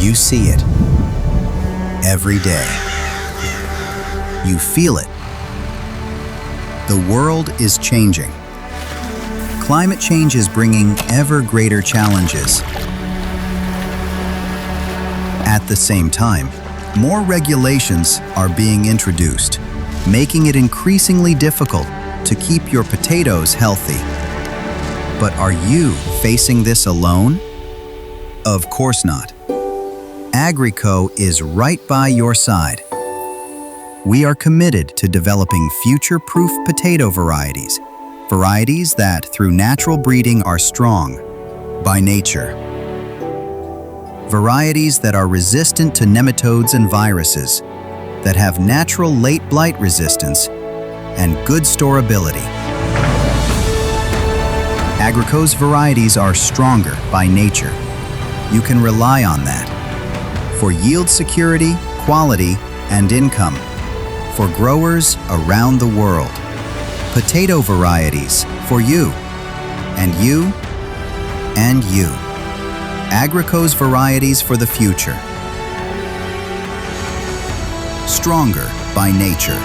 You see it every day. You feel it. The world is changing. Climate change is bringing ever greater challenges. At the same time, more regulations are being introduced, making it increasingly difficult to keep your potatoes healthy. But are you facing this alone? Of course not. Agrico is right by your side. We are committed to developing future-proof potato varieties that, through natural breeding, are strong by nature. Varieties that are resistant to nematodes and viruses, that have natural late blight resistance, and good storability. Agrico's varieties are stronger by nature. You can rely on that for yield security, quality, and income for growers around the world. Potato varieties for you, and you, and you. Agrico's varieties for the future. Stronger by nature.